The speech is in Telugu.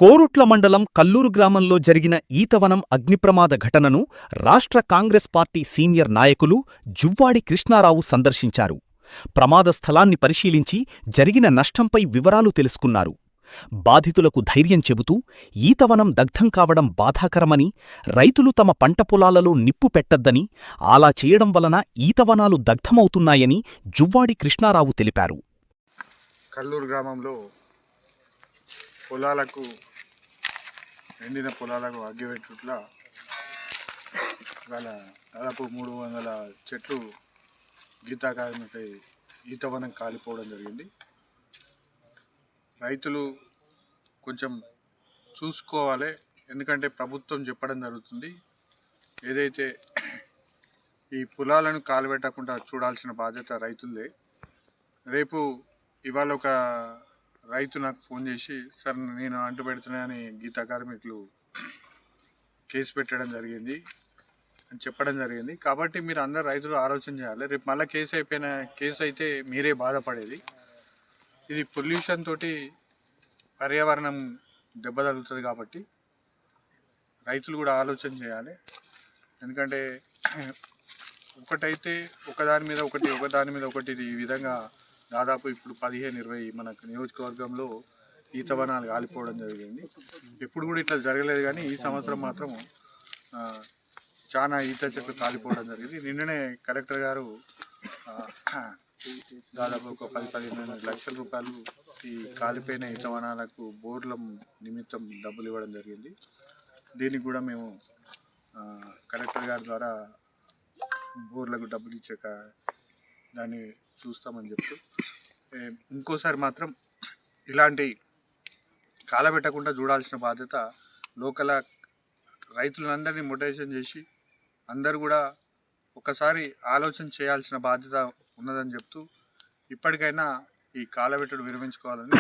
కోరుట్ల మండలం కల్లూరు గ్రామంలో జరిగిన ఈతవనం అగ్నిప్రమాద ఘటనను రాష్ట్ర కాంగ్రెస్ పార్టీ సీనియర్ నాయకులు జువ్వాడి కృష్ణారావు సందర్శించారు. ప్రమాద స్థలాన్ని పరిశీలించి జరిగిన నష్టంపై వివరాలు తెలుసుకున్నారు. బాధితులకు ధైర్యం చెబుతూ ఈతవనం దగ్ధం కావడం బాధాకరమని, రైతులు తమ పంట పొలాలలో నిప్పు పెట్టద్దని, అలా చేయడం వలన ఈతవనాలు దగ్ధమవుతున్నాయని జువ్వాడి కృష్ణారావు తెలిపారు. కల్లూరు గ్రామంలో పొలాలకు ఎండిన పొలాలకు అగ్గిపెట్టుట్ల గల దాదాపు 300 చెట్లు గీతాకారణమై ఈతవనం కాలిపోవడం జరిగింది. రైతులు కొంచెం చూసుకోవాలి, ఎందుకంటే ప్రభుత్వం చెప్పడం జరుగుతుంది. ఏదైతే ఈ పొలాలను కాలిపెట్టకుండా చూడాల్సిన బాధ్యత రైతులదే. రేపు ఇవాళ ఒక రైతు నాకు ఫోన్ చేసి, సార్ నేను అంటు పెడుతున్నాయని గీతా కార్మికులు కేసు పెట్టడం జరిగింది అని చెప్పడం జరిగింది. కాబట్టి మీరు అందరు రైతులు ఆలోచన చేయాలి. రేపు మళ్ళీ కేసు అయితే మీరే బాధపడేది. ఇది పొల్యూషన్ తోటి పర్యావరణం దెబ్బతలుగుతుంది. కాబట్టి రైతులు కూడా ఆలోచన చేయాలి. ఎందుకంటే ఒకటైతే ఒకదాని మీద ఒకటి ఈ విధంగా దాదాపు ఇప్పుడు 15-20 మనకు నియోజకవర్గంలో ఈతవనాలు కాలిపోవడం జరిగింది. ఎప్పుడు కూడా ఇట్లా జరగలేదు, కానీ ఈ సంవత్సరం మాత్రం చాలా ఈత చెట్లు కాలిపోవడం జరిగింది. నిన్ననే కలెక్టర్ గారు దాదాపు ఒక 10-15 లక్షల రూపాయలు ఈ కాలిపోయిన ఈతవనాలకు బోర్ల నిమిత్తం డబ్బులు ఇవ్వడం జరిగింది. దీనికి కూడా మేము కలెక్టర్ గారి ద్వారా బోర్లకు డబ్బులు ఇచ్చాక దాన్ని చూస్తామని చెప్తూ, ఇంకోసారి మాత్రం ఇలాంటి కాలబెట్టకుండా చూడాల్సిన బాధ్యత లోకల్ రైతులందరినీ మోటివేషన్ చేసి అందరూ కూడా ఒకసారి ఆలోచన చేయాల్సిన బాధ్యత ఉన్నదని చెప్తూ, ఇప్పటికైనా ఈ కాలబెట్టడు విరమించుకోవాలని